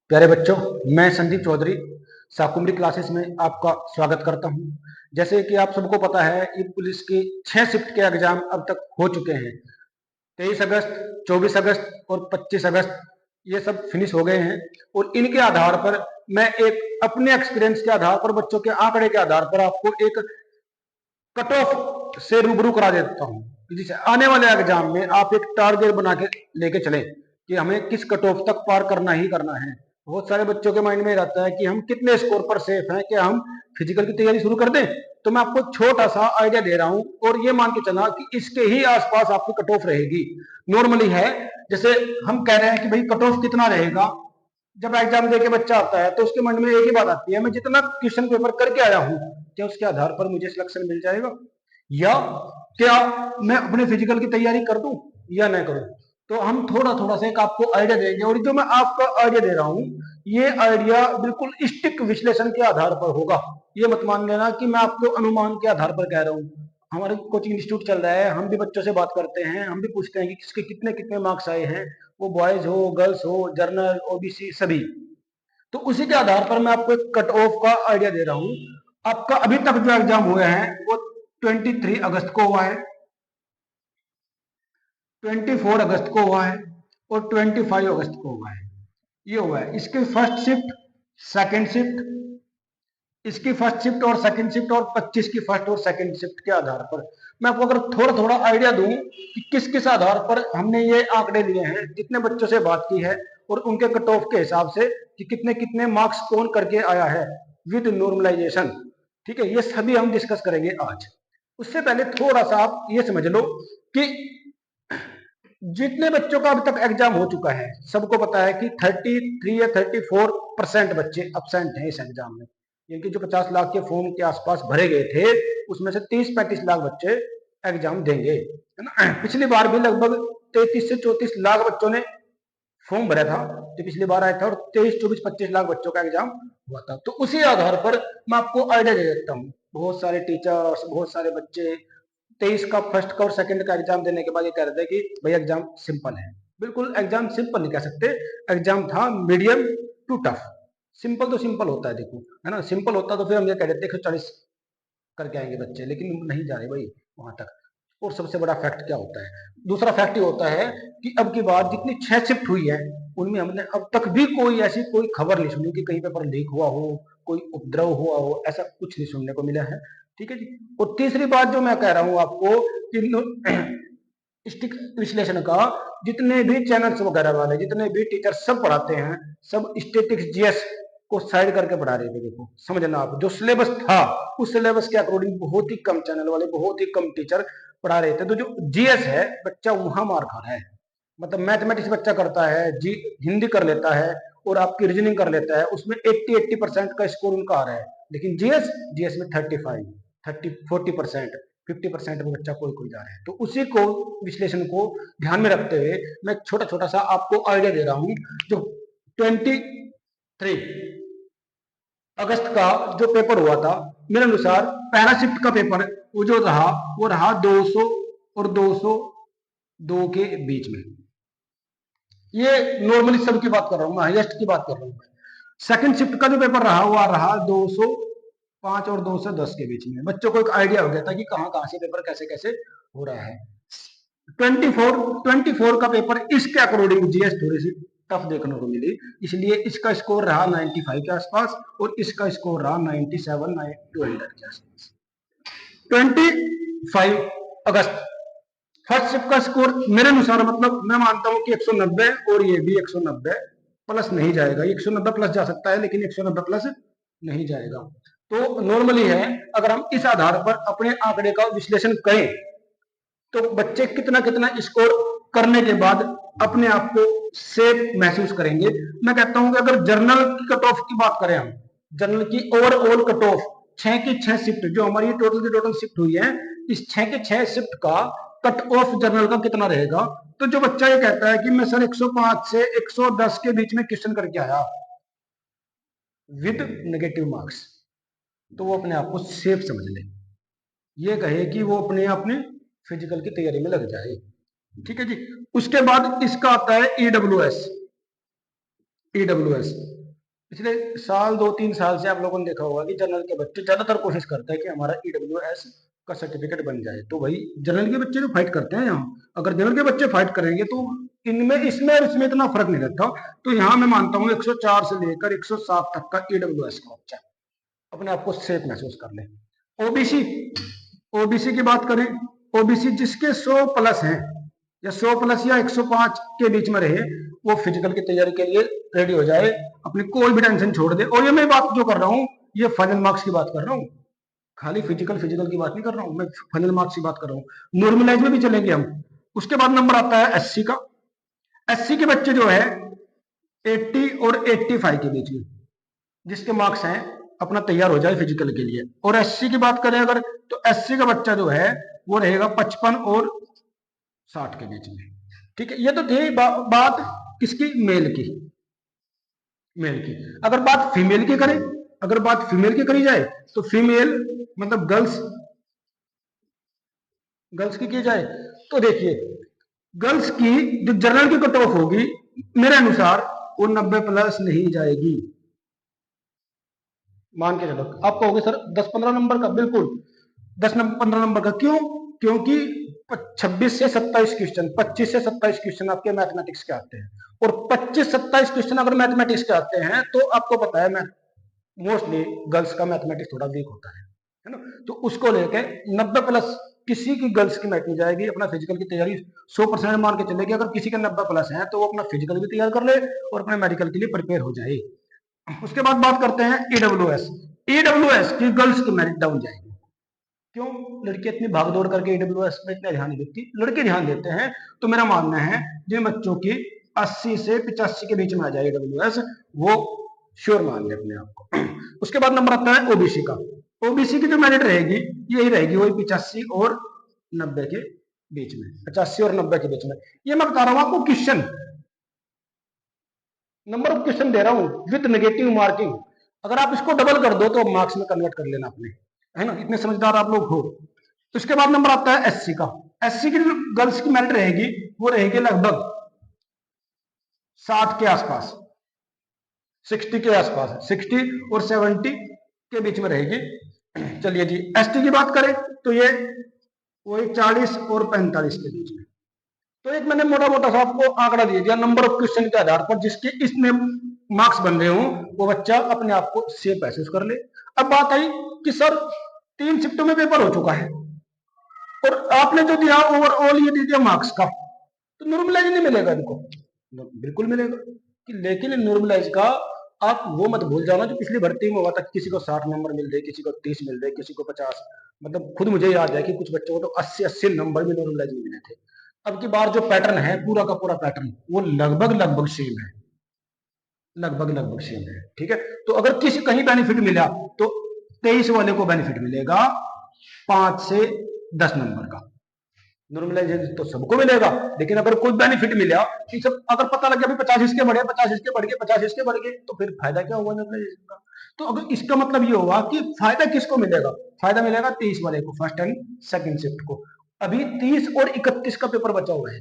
प्यारे बच्चों, मैं संदीप चौधरी शाकुंभरी क्लासेस में आपका स्वागत करता हूं। जैसे कि आप सबको पता है कि पुलिस की 6 शिफ्ट के एग्जाम अब तक हो चुके हैं। 23 अगस्त, 24 अगस्त और 25 अगस्त ये सब फिनिश हो गए हैं और इनके आधार पर मैं एक अपने एक्सपीरियंस के आधार पर, बच्चों के आंकड़े के आधार पर आपको एक कट ऑफ से रूबरू करा देता हूँ, जिसे आने वाले एग्जाम में आप एक टारगेट बना के लेके चले कि हमें किस कट ऑफ तक पार करना ही करना है। बहुत सारे बच्चों के माइंड में रहता है कि हम कितने स्कोर पर सेफ हैं, कि हम फिजिकल की तैयारी शुरू कर दें। तो मैं आपको छोटा सा आइडिया दे रहा हूं और ये मान के चलना कि इसके ही आसपास आपकी कट ऑफ रहेगी। नॉर्मली है, जैसे हम कह रहे हैं कि भाई कट ऑफ कितना रहेगा। जब एग्जाम देके बच्चा आता है तो उसके मन में एक ही बात आती है, मैं जितना क्वेश्चन पेपर करके आया हूं, क्या उसके आधार पर मुझे सिलेक्शन मिल जाएगा, या क्या मैं अपने फिजिकल की तैयारी कर दूं या नहीं करूं। तो हम थोड़ा थोड़ा सा एक आपको आइडिया देंगे और जो मैं आपको आइडिया दे रहा हूं, ये आइडिया बिल्कुल स्टिक विश्लेषण के आधार पर होगा। ये मत मान लेना कि मैं आपको अनुमान के आधार पर कह रहा हूं। हमारे कोचिंग इंस्टीट्यूट चल रहा है, हम भी बच्चों से बात करते हैं, हम भी पूछते हैं कि किसके कितने कितने मार्क्स आए हैं, वो बॉयज हो, गर्ल्स हो, जर्नल, ओबीसी सभी। तो उसी के आधार पर मैं आपको एक कट ऑफ का आइडिया दे रहा हूं। आपका अभी तक जो एग्जाम हुए हैं वो 23 अगस्त को हुआ है, 24 अगस्त को हुआ है और 25 अगस्त को हुआ है। ये हुआ है इसकी फर्स्ट शिफ्ट, सेकंड शिफ्ट, इसकी फर्स्ट शिफ्ट और सेकंड शिफ्ट और 25 की फर्स्ट और सेकंड शिफ्ट के आधार पर मैं आपको अगर थोड़ा थोड़ा आइडिया दूं कि किस किस आधार पर हमने ये आंकड़े लिए हैं, जितने बच्चों से बात की है और उनके कट ऑफ के हिसाब से कि कितने कितने मार्क्स कौन करके आया है विद नॉर्मलाइजेशन। ठीक है, ये सभी हम डिस्कस करेंगे आज। उससे पहले थोड़ा सा आप ये समझ लो कि जितने बच्चों का अभी तक एग्जाम हो चुका है, सबको पता है कि 33 या 34% बच्चे अब्सेंट हैं इस एग्जाम में। इनके जो 50 लाख के फॉर्म के आसपास भरे गए थे, उसमें से 30-35 लाख बच्चे एग्जाम देंगे, है ना। पिछली बार भी लगभग 33 से 34 लाख बच्चों ने फॉर्म भरा था जो पिछली बार आया था, और 23, 24, 25 लाख बच्चों का एग्जाम हुआ था। तो उसी आधार पर मैं आपको आइडिया दे देता हूँ। बहुत सारे टीचर्स, बहुत सारे बच्चे 23 का फर्स्ट का और सेकंड का एग्जाम देने के बाद ये कह रहे थे कि भाई एग्जाम सिंपल है। बिल्कुल एग्जाम सिंपल नहीं कह सकते, एग्जाम था मीडियम टू टफ। सिंपल तो सिंपल होता है, देखो, है ना। सिंपल होता तो फिर हम ये कह देते 140 करके आएंगे बच्चे, लेकिन नहीं जा रहे भाई वहां तक। और सबसे बड़ा फैक्ट क्या होता है, दूसरा फैक्ट ये होता है कि अब की बार जितनी 6 शिफ्ट हुई है, उनमें हमने अब तक भी कोई ऐसी कोई खबर नहीं सुनी कि कहीं पेपर लीक हुआ हो, कोई उपद्रव हुआ हो, ऐसा कुछ नहीं सुनने को मिला है। ठीक है जी। और तीसरी बात जो मैं कह रहा हूं आपको कि स्टिक विश्लेषण का जितने भी चैनल्स वगैरह वाले, जितने भी टीचर सब पढ़ाते हैं, सब स्टेटिक्स जीएस को साइड करके पढ़ा रहे थे। देखो समझना, आप जो सिलेबस था उस सिलेबस के अकॉर्डिंग बहुत ही कम चैनल वाले, बहुत ही कम टीचर पढ़ा रहे थे। तो जो जीएस है, बच्चा वहां मार खा रहा है। मतलब मैथमेटिक्स बच्चा करता है जी, हिंदी कर लेता है और आपकी रीजनिंग कर लेता है, उसमें 80% का स्कोर उनका आ रहा है। लेकिन जीएस जीएस में 35, 40%, 50% में बच्चा कोई कोई जा रहा है। तो उसी को, विश्लेषण को ध्यान में रखते हुए मैं छोटा छोटा सा आपको आइडिया दे रहा हूं। जो 23 अगस्त का जो पेपर हुआ था, मेरे अनुसार पहला शिफ्ट का पेपर वो जो रहा, वो रहा 200 और 202 के बीच में। ये नॉर्मली सबकी बात कर रहा हूं मैं, हाईएस्ट की बात कर रहा हूं। सेकंड शिफ्ट का जो पेपर रहा हुआ रहा 205 और 210 के बीच में। बच्चों को एक आइडिया हो गया था कि कहां कहां से पेपर कैसे कैसे हो रहा है। 24 का पेपर इसके अकॉर्डिंग जीएस थोड़ी सी टफ देखने को मिली, इसलिए इसका स्कोर रहा 95 के आसपास और इसका स्कोर रहा 97, 200 के आसपास। 25 अगस्त फर्स्ट शिफ्ट का स्कोर मेरे अनुसार, मतलब मैं मानता हूं कि 190, और ये भी 190 प्लस नहीं जाएगा। 190 प्लस जा सकता है लेकिन 190 प्लस नहीं जाएगा। तो नॉर्मली है, अगर हम इस आधार पर अपने आंकड़े का विश्लेषण करें तो बच्चे कितना कितना स्कोर करने के बाद अपने आप को सेफ महसूस करेंगे। मैं कहता हूं कि अगर जर्नल की कट ऑफ की बात करें, हम जर्नल की ओवरऑल कट ऑफ 6 की 6 शिफ्ट जो हमारी टोटल की टोटल शिफ्ट हुई है, इस 6 के 6 शिफ्ट का कट ऑफ जर्नल का कितना रहेगा। तो जो बच्चा ये कहता है कि मैं सर 105 से 110 के बीच में क्वेश्चन करके आया विद नेगेटिव मार्क्स, तो वो अपने आप को सेफ समझ ले, ये कहे कि वो अपने अपने फिजिकल की तैयारी में लग जाए। ठीक है जी। उसके बाद इसका आता है ईडब्ल्यूएस। ईडब्ल्यूएस पिछले साल 2-3 साल से आप लोगों ने देखा होगा कि जनरल के बच्चे ज्यादातर कोशिश करते हैं कि हमारा ईडब्ल्यूएस का सर्टिफिकेट बन जाए। तो भाई जनरल के बच्चे तो फाइट करते हैं यहाँ, अगर जनरल के बच्चे फाइट करेंगे तो इनमें इसमें और इसमें इतना फर्क नहीं रहता। तो यहाँ मैं मानता हूँ 104 से लेकर 107 तक का ईडब्ल्यूएस का बच्चा अपने आप को सेफ महसूस कर ले। ओबीसी, ओबीसी की बात करें, ओबीसी जिसके 100 प्लस हैं या 100 प्लस या 105 के बीच में रहे, वो फिजिकल की तैयारी के लिए रेडी हो जाए, अपनी कोई भी टेंशन छोड़ दे। और ये मैं बात जो कर रहा हूँ ये फाइनल मार्क्स की बात कर रहा हूँ, खाली फिजिकल की बात नहीं कर रहा हूँ, मैं फाइनल मार्क्स की बात कर रहा हूँ। नॉर्मलाइज में भी चलेंगे हम। उसके बाद नंबर आता है एससी का। एससी के बच्चे जो है 80 और 85 के बीच में जिसके मार्क्स हैं अपना तैयार हो जाए फिजिकल के लिए। और एससी की बात करें अगर, तो एससी का बच्चा जो है वो रहेगा 55 और 60 के बीच में। ठीक है, ये तो थी बात किसकी, मेल की, मेल की। अगर बात फीमेल की करें, अगर बात फीमेल की करी जाए तो फीमेल मतलब गर्ल्स, गर्ल्स की जाए तो देखिए गर्ल्स की जो जनरल की कट ऑफ होगी मेरे अनुसार वो 90 प्लस नहीं जाएगी। मान के चलो आप कहोगे सर 10-15 नंबर का, बिल्कुल 10-15 नंबर का। क्यों? क्योंकि 26 से 27 क्वेश्चन, 25 से 27 क्वेश्चन आपके मैथमेटिक्स के आते हैं। और 25-27 क्वेश्चन अगर मैथमेटिक्स के आते हैं तो आपको पता है मैं मोस्टली गर्ल्स का मैथमेटिक्स थोड़ा वीक होता है ना। तो उसको लेके 90 प्लस किसी की गर्ल्स की मैथ नहीं जाएगी। अपना फिजिकल की तैयारी 100% मान के चलेगी। अगर किसी का 90 प्लस है तो वो अपना फिजिकल भी तैयार कर ले और अपने मेडिकल के लिए प्रिपेयर हो जाए। उसके बाद बात करते हैं ईडब्ल्यूएस। ईडब्ल्यूएस की गर्ल्स की मेरिट डाउन जाएगी। क्यों? लड़की इतनी भागदौड़ करके ईडब्ल्यूएस में इतना ध्यान नहीं देती, लड़के ध्यान देते हैं। तो मेरा मानना है जिन बच्चों की 80 से 85 के बीच में आ जाए ईडब्ल्यूएस, वो श्योर मान ले अपने आप को। उसके बाद नंबर आता है ओबीसी का। ओबीसी की जो मेरिट रहेगी यही रहेगी, वही 85 और 90 के बीच में, 85 और 90 के बीच में। ये मैं बता रहा हूं आपको क्वेश्चन, नंबर ऑफ क्वेश्चन दे रहा हूं विद नेगेटिव मार्किंग। अगर आप इसको डबल कर दो तो मार्क्स में कन्वर्ट कर लेना अपने, है ना, इतने समझदार आप लोग हो। उसके बाद नंबर आता है एससी का। एससी की जो गर्ल्स की मेरिट रहेगी वो रहेगी लगभग 60 के आसपास, 60 के आसपास, 60 और 70 के बीच में रहेगी। चलिए जी, एसटी की बात करें तो ये वही 40 और 45 के बीच में। तो एक मैंने मोटा मोटा सा आपको आंकड़ा दे दिया नंबर ऑफ क्वेश्चन के आधार पर, जिसके इसमें मार्क्स बन रहे हो वो बच्चा अपने आप को सेफ महसूस कर ले। अब बात आई कि सर 3 शिफ्टों में पेपर हो चुका है और आपने जो दिया ओवरऑल ये दे दिया मार्क्स का, तो नॉर्मलाइज नहीं मिलेगा इनको? बिल्कुल मिलेगा। लेकिन नॉर्मलाइज का आप वो मत भूल जाना जो पिछली भर्ती में हुआ था, किसी को 60 नंबर मिल रहे, किसी को 30 मिल रहे, किसी को 50। मतलब खुद मुझे याद है कि कुछ बच्चों को तो 80 नंबर भी नॉर्मलाइज में मिले थे। अब की बार जो पैटर्न है पूरा का पूरा पैटर्न वो लगभग सेम है, लगभग सेम है। ठीक है, तो अगर किसी कहीं बेनिफिट मिला तो 23 वाले को बेनिफिट मिलेगा 5 से 10 नंबर का। नॉर्मलाइजेशन तो सबको मिलेगा, लेकिन अगर कोई बेनिफिट मिला कि सब अगर पता लग गया 50 इसके बढ़े, 50 इसके बढ़ गए, 50 इसके बढ़ गए, तो फिर फायदा क्या हुआ नॉर्मलाइजेशन का? तो अगर इसका मतलब ये होगा कि फायदा किसको मिलेगा? फायदा मिलेगा 23 वाले को, फर्स्ट एंड सेकंड शिफ्ट को। अभी 30 और 31 का पेपर बचा हुआ है।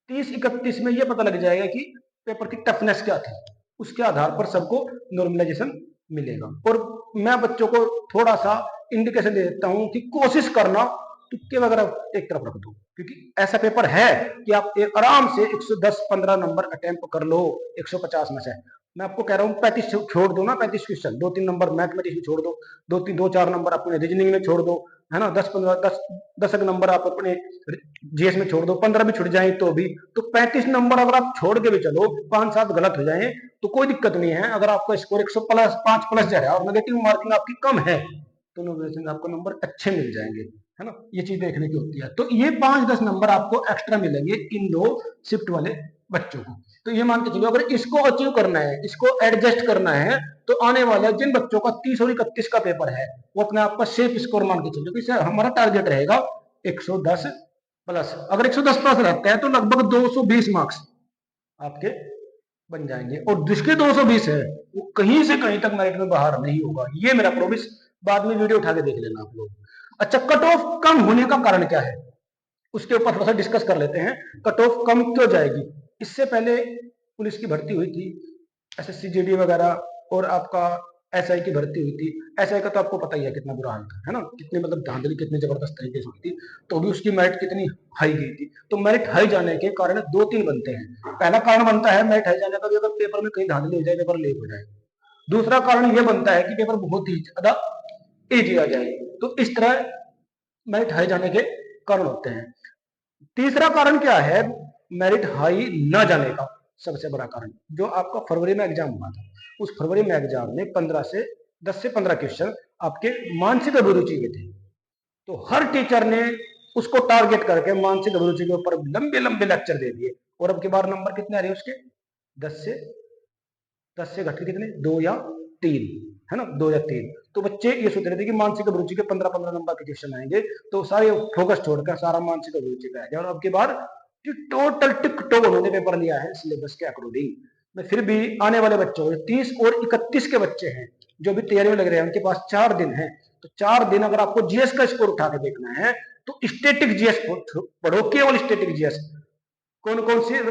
30-31 में ये पता लग जाएगा कि पेपर की टफनेस क्या थी, उसके आधार पर सबको नॉर्मलाइजेशन मिलेगा। और मैं बच्चों को थोड़ा सा इंडिकेशन दे देता हूं कि कोशिश करना तुक्के वगैरह एक तरफ रख दो, क्योंकि ऐसा पेपर है कि आप आराम से 110-15 नंबर अटेम्प्ट कर लो 150 में से। मैं आपको कह रहा हूँ 35 छोड़ दो ना, 35 क्वेश्चन, 2-3 नंबर मैथमेटिक्स में छोड़ दो, 2-4 नंबर अपने रीजनिंग में छोड़ दो, है ना, 10 नंबर आप अपने जीएस में छोड़ दो, 15 भी छुट जाए तो भी, तो 35 नंबर अगर आप छोड़ के भी चलो, 5-7 गलत हो जाए तो कोई दिक्कत नहीं है। अगर आपका स्कोर 105 प्लस जा रहा है और नेगेटिव मार्किंग आपकी कम है तो नॉर्मलाइजेशन आपको नंबर अच्छे मिल जाएंगे, है ना, ये चीज देखने की होती है। तो ये 5-10 नंबर आपको एक्स्ट्रा मिलेंगे इन 2 शिफ्ट वाले बच्चों को। तो ये मान के चलो अगर इसको अचीव करना है, इसको एडजस्ट करना है, तो आने वाले जिन बच्चों का 30 और 31 का पेपर है वो अपने आप का सेफ स्कोर मान के चलो कि हमारा टारगेट रहेगा 110 प्लस। अगर 110 प्लस रहता है तो लगभग 220 मार्क्स आपके बन जाएंगे। और जिसके 220 है वो कहीं से कहीं तक मेरिट में बाहर नहीं होगा, ये मेरा प्रोमिस। बाद में वीडियो उठा के देख लेना आप लोग। अच्छा, कट ऑफ कम होने का कारण क्या है उसके ऊपर थोड़ा सा डिस्कस कर लेते हैं। कट ऑफ कम क्यों जाएगी? इससे पहले पुलिस की भर्ती हुई थी, एसएससी जीडी वगैरह, और आपका एसआई की भर्ती हुई थी। एसआई का तो आपको पता ही है कितना बुरा हाल था, है ना, कितनी मतलब धांधली कितनी जबरदस्त तरीके से हुई थी, तो भी उसकी मेरिट कितनी हाई गई थी। तो मेरिट हाई जाने के कारण दो तीन बनते हैं। पहला कारण बनता है मेरिट हाई जाने का, अगर पेपर में कहीं धांधली हो जाए, पेपर लीक हो जाए। दूसरा कारण यह बनता है कि पेपर बहुत ही ज्यादा इजी आ जाए। तो इस तरह मेरिट हाई जाने के कारण होते हैं। तीसरा कारण क्या है मेरिट हाई न जाने का? सबसे बड़ा कारण, जो आपका फरवरी में एग्जाम हुआ था, उस फरवरी में एग्जाम में 10 से 15 क्वेश्चन आपके मानसिक अभिरुचि के थे। तो हर टीचर ने उसको टारगेट करके मानसिक अभिरुचि के ऊपर लंबे लंबे लेक्चर दे दिए, और अब की बार नंबर कितने आ रहे हैं उसके? 10 से 10 से घट के कितने? 2 या 3, है ना, 2 या 3। तो बच्चे ये सोच रहे थे कि मानसिक अभिरुचि के 15-15 नंबर के क्वेश्चन आएंगे, तो सारे फोकस छोड़कर सारा मानसिक अभिरुचि पे आ गया। और अब की बार टोटल टिक-टॉक उन्होंने पेपर लिया है सिलेबस के अकॉर्डिंग। मैं फिर भी आने वाले बच्चों, 30 और 31 के बच्चे हैं जो भी तैयारी में लग रहे हैं, उनके पास 4 दिन है। तो 4 दिन अगर आपको जीएस का स्कोर उठा के देखना है, तो स्टैटिक जीएस पढ़ो, केवल स्टैटिक जीएस। कौन कौन सी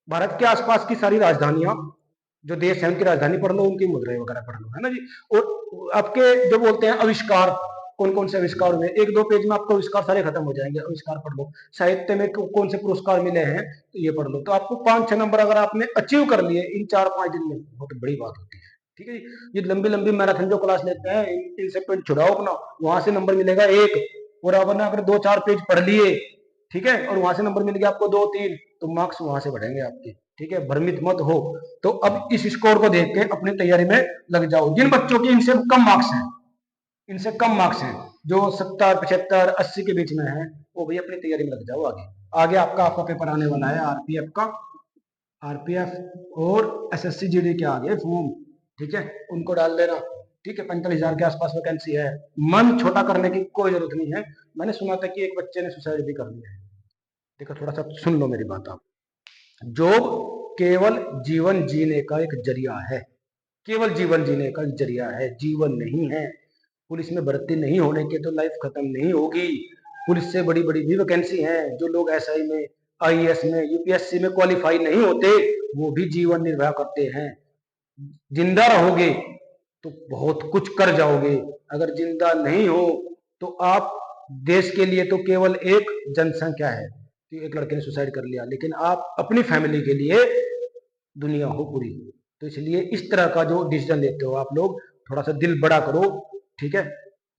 भारत के आसपास की सारी राजधानियां, जो देश है उनकी राजधानी पढ़ लो, उनकी मुद्राएं वगैरह पढ़ लो, है ना जी। और आपके जो बोलते हैं आविष्कार, कौन कौन से आविष्कार हुए, 1-2 पेज में आपको आविष्कार सारे खत्म हो जाएंगे, आविष्कार पढ़ लो। साहित्य में कौन से पुरस्कार मिले हैं, तो ये पढ़ लो। तो आपको 5-6 नंबर अगर आपने अचीव कर लिए इन 4-5 दिन में, बहुत बड़ी बात होती है। ठीक है जी। ये लंबी लंबी मैराथन जो क्लास लेते हैं, इनसे पेट छुड़ाओ अपना, वहां से नंबर मिलेगा 1, और आपने अगर 2-4 पेज पढ़ लिए, ठीक है, और वहां से नंबर मिल गया आपको 2-3, तो मार्क्स वहां से बढ़ेंगे आपके। ठीक है, भ्रमित मत हो। तो अब इस स्कोर को देख के अपनी तैयारी में लग जाओ। जिन बच्चों की इनसे कम मार्क्स हैं, इनसे कम मार्क्स हैं, जो 70, 75, 80 के बीच में है, वो भी अपनी तैयारी में लग जाओ। आगे आगे आपका पेपर आने वाला है आरपीएफ का, आरपीएफ और एसएससी जीडी के आगे फॉर्म, ठीक है, उनको डाल देना। ठीक है, 45,000 के आसपास वैकेंसी है। मन छोटा करने की कोई जरूरत नहीं है। मैंने सुना था कि एक बच्चे ने सुसाइड भी कर लिया है। देखो, थोड़ा सा सुन लो मेरी बात आप। जॉब केवल जीवन जीने का एक जरिया है, केवल जीवन जीने का जरिया है, जीवन नहीं है। पुलिस में भर्ती नहीं होने के तो लाइफ खत्म नहीं होगी। पुलिस से बड़ी बड़ी भी वैकेंसी है। जो लोग एसआई में, आईएएस में, यूपीएससी में क्वालिफाई नहीं होते, वो भी जीवन निर्वाह करते हैं। जिंदा रहोगे तो बहुत कुछ कर जाओगे, अगर जिंदा नहीं हो तो आप देश के लिए तो केवल एक जनसंख्या है कि एक लड़के ने सुसाइड कर लिया, लेकिन आप अपनी फैमिली के लिए दुनिया हो पूरी। तो इसलिए इस तरह का जो डिसीजन लेते हो आप लोग, थोड़ा सा दिल बड़ा करो। ठीक है,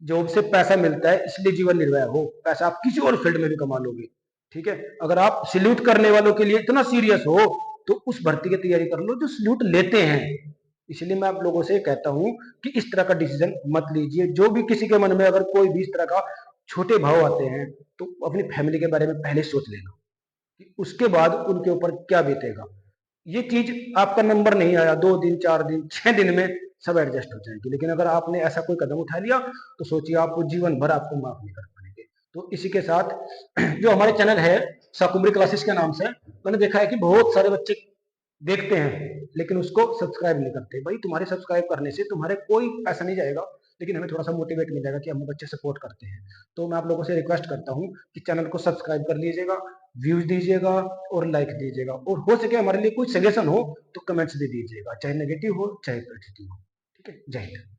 जॉब से पैसा मिलता है इसलिए जीवन निर्वाह हो, पैसा आप किसी और फील्ड में भी कमा लोगे। ठीक है, अगर आप सल्यूट करने वालों के लिए इतना सीरियस हो तो उस भर्ती की तैयारी कर लो जो सल्यूट लेते हैं। इसलिए मैं आप लोगों से कहता हूं कि इस तरह का डिसीजन मत लीजिए। जो भी किसी के मन में अगर कोई भी इस तरह का छोटे भाव आते हैं, तो अपनी फैमिली के बारे में पहले सोच लेना कि उसके बाद उनके ऊपर क्या बीतेगा। ये चीज आपका नंबर नहीं आया 2 दिन, 4 दिन, 6 दिन में सब एडजस्ट हो जाएगी, लेकिन अगर आपने ऐसा कोई कदम उठा लिया तो सोचिए आपको जीवन भर आपको माफ नहीं कर पाएंगे। तो इसी के साथ जो हमारे चैनल है शाकुंभरी क्लासेस के नाम से, मैंने देखा है कि बहुत सारे बच्चे देखते हैं लेकिन उसको सब्सक्राइब नहीं करते। भाई, तुम्हारे सब्सक्राइब करने से तुम्हारे कोई पैसा नहीं जाएगा, लेकिन हमें थोड़ा सा मोटिवेट मिल जाएगा कि हम बच्चे सपोर्ट करते हैं। तो मैं आप लोगों से रिक्वेस्ट करता हूँ कि चैनल को सब्सक्राइब कर लीजिएगा, व्यूज दीजिएगा और लाइक दीजिएगा, और हो सके हमारे लिए कोई सजेशन हो तो कमेंट्स भी दीजिएगा, चाहे नेगेटिव हो चाहे पॉजिटिव हो। ठीक है, जय हिंद।